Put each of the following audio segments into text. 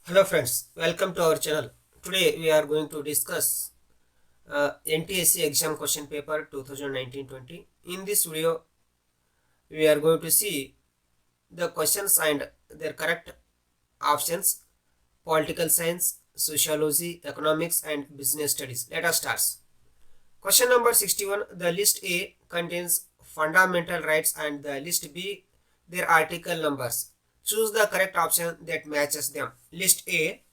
Hello friends, welcome to our channel. Today we are going to discuss NTSC exam question paper 2019-20. In this video, we are going to see the questions and their correct options: political science, sociology, economics, and business studies. Let us start. Question number 61. The list A contains fundamental rights and the list B their article numbers. Choose the correct option that matches them. List A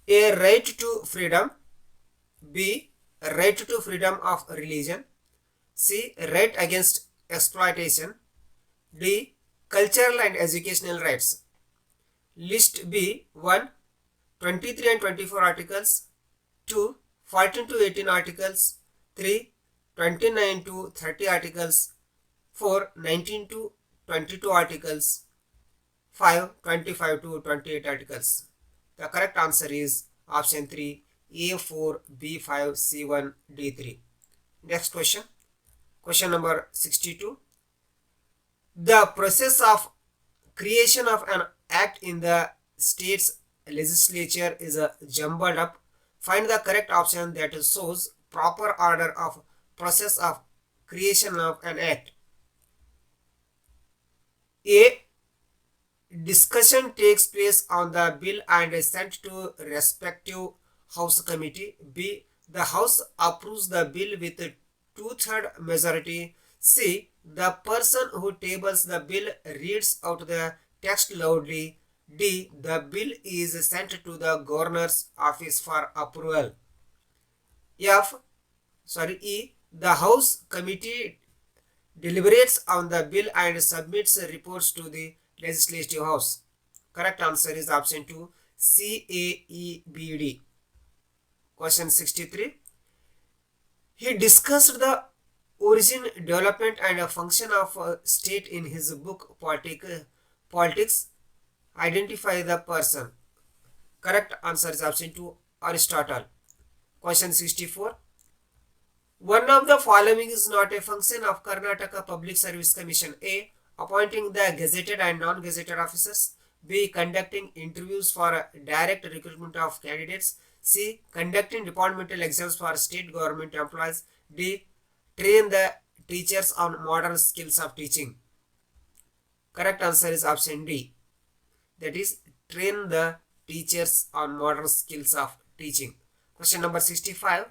right to freedom. B. Right to freedom of religion. C. Right against exploitation. D. Cultural and educational rights. List B. 1. 23 and 24 articles. 2. 14 to 18 articles. 3. 29 to 30 articles. 4. 19 to 22 articles. 5. 25 to 28 articles. The correct answer is option 3. A4, B5, C1, D3. Next question. Question number 62. The process of creation of an act in the state's legislature is jumbled up. Find the correct option that shows proper order of process of creation of an act. A. Discussion takes place on the bill and is sent to respective House committee. B. The House approves the bill with a two-third majority. C. The person who tables the bill reads out the text loudly. D. The bill is sent to the governor's office for approval. E. The House committee deliberates on the bill and submits reports to the Legislative House. Correct answer is option 2, CAEBD. Question 63. He discussed the origin, development, and function of a state in his book Politics. Identify the person. Correct answer is option 2, Aristotle. Question 64. One of the following is not a function of Karnataka Public Service Commission. A. Appointing the gazetted and non-gazetted officers. B. Conducting interviews for direct recruitment of candidates. C. Conducting departmental exams for state government employees. D. Train the teachers on modern skills of teaching. Correct answer is option D. That is, train the teachers on modern skills of teaching. Question number 65.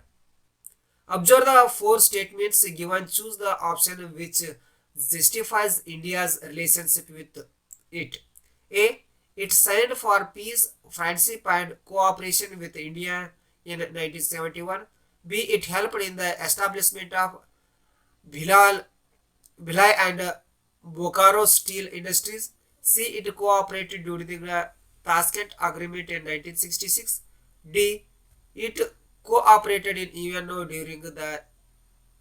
Observe the four statements given. Choose the option which justifies India's relationship with it. A. It signed for peace, friendship, and cooperation with India in 1971. B. It helped in the establishment of Bhilai and Bokaro steel industries. C. It cooperated during the Tashkent Agreement in 1966. D. It cooperated in UNO during the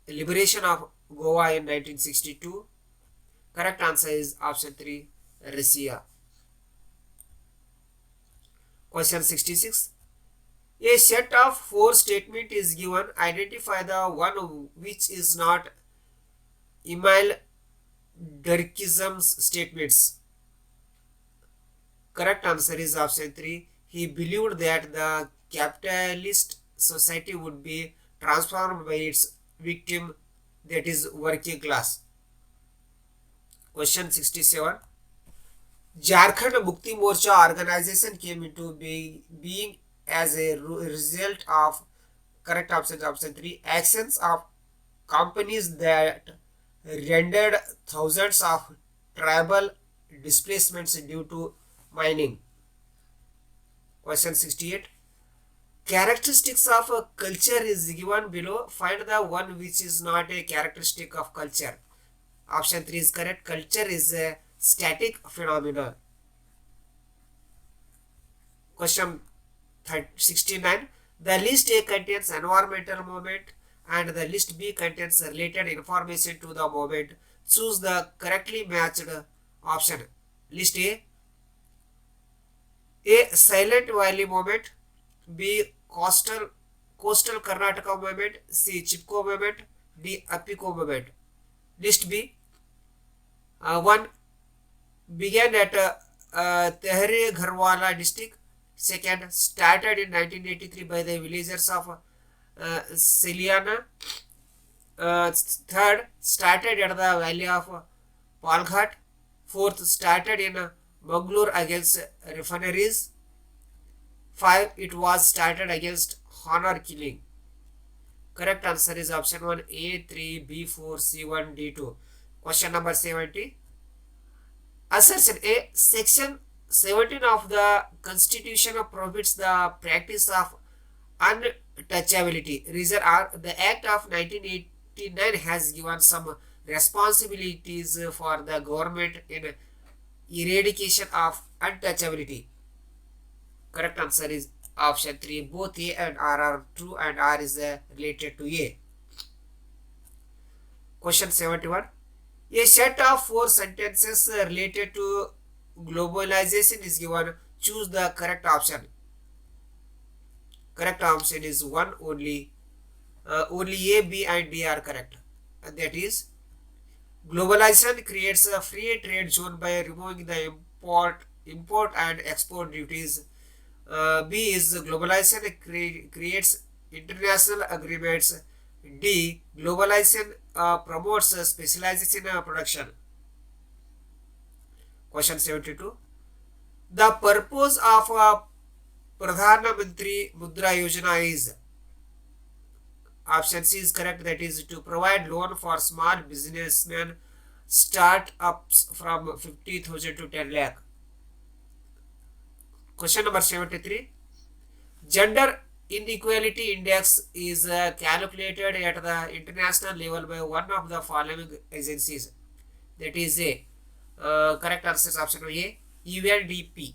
liberation of Goa in 1962. Correct answer is option 3, Russia. Question 66. A set of four statements is given. Identify the one which is not Emil Durkheim's statements. Correct answer is option 3. He believed that the capitalist society would be transformed by its victim, that is working class. Question 67. Jharkhand Mukti Morcha organization came into being as a result of, correct option 3, actions of companies that rendered thousands of tribal displacements due to mining. Question 68. Characteristics of a culture is given below. Find the one which is not a characteristic of culture. Option 3 is correct. Culture is a static phenomenon. Question 69. The list A contains environmental movement and the list B contains related information to the movement. Choose the correctly matched option. List A. Silent Valley movement. B. Coastal Karnataka movement. C. Chipko movement. D. Apiko movement. List B. 1. began at Tehri Gharwala district. Second, started in 1983 by the villagers of Siliana. Third, started at the valley of Palghat. Fourth, started in Mangalore against refineries. 5. It was started against honor killing. Correct answer is option 1, A, 3, B, 4, C, 1, D, 2. Question number 70. Assertion A. Section 17 of the Constitution prohibits the practice of untouchability. Reason are the Act of 1989 has given some responsibilities for the government in eradication of untouchability. Correct answer is option 3. Both A and R are true and R is related to A. Question 71. A set of 4 sentences related to globalization is given. Choose the correct option. Correct option is 1 only. Only A, B and D are correct. And that is, globalization creates a free trade zone by removing the import and export duties. B is globalization creates international agreements. D. Globalization promotes specialization in production. Question 72. The purpose of Pradhan Mantri Mudra Yojana is, option C is correct, that is to provide loan for small businessmen start-ups from 50,000 to 10 lakh. Question number 73. Gender inequality index is calculated at the international level by one of the following agencies. That is A. Correct answer is option A, UNDP.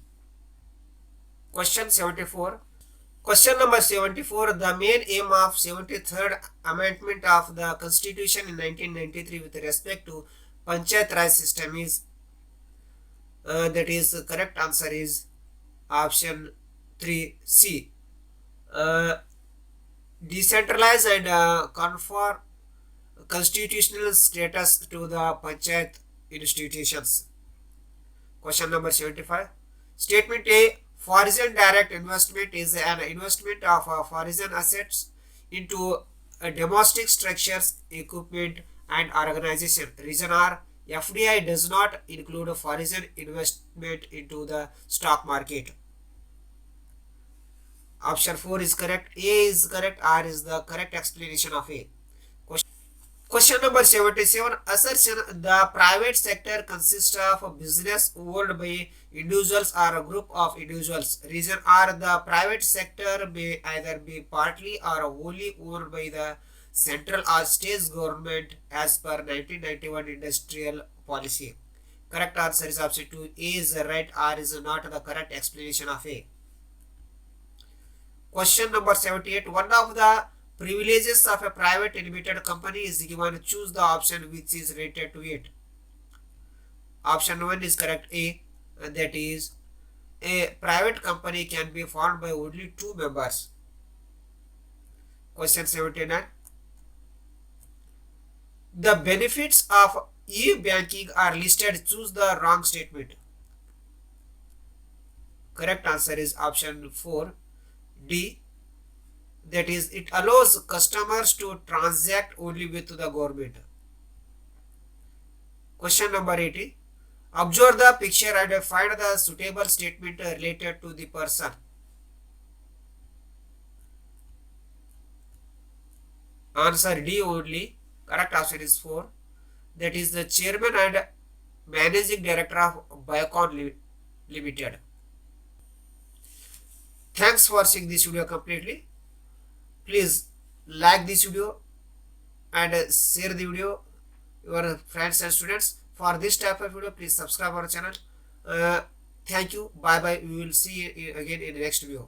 Question 74. Question number 74. The main aim of 73rd Amendment of the Constitution in 1993 with respect to Panchayat Raj system is, that is correct answer is option 3, C. Decentralize and confer constitutional status to the Panchayat institutions. Question number 75. Statement A. Foreign direct investment is an investment of foreign assets into domestic structures, equipment and organization. Reason are, FDI does not include foreign investment into the stock market. Option 4 is correct. A is correct. R is the correct explanation of A. Question number 77. Assertion the private sector consists of business owned by individuals or a group of individuals. Reason are the private sector may either be partly or wholly owned by the central or state government as per 1991 industrial policy. Correct answer is option 2. A is right. R is not the correct explanation of A. Question number 78. One of the privileges of a private limited company is given. Choose the option which is related to it. Option 1 is correct, A, and that is a private company can be formed by only 2 members. Question 79. The benefits of e-banking are listed. Choose the wrong statement. Correct answer is option 4, D. That is, it allows customers to transact only with the government. Question number 80. Observe the picture and find the suitable statement related to the person. Answer D only. Correct answer is 4. That is the chairman and managing director of Biocon Limited. Thanks for seeing this video completely. Please like this video and share the video your friends and students. For this type of video, please subscribe our channel. Thank you. Bye bye. We will see you again in the next video.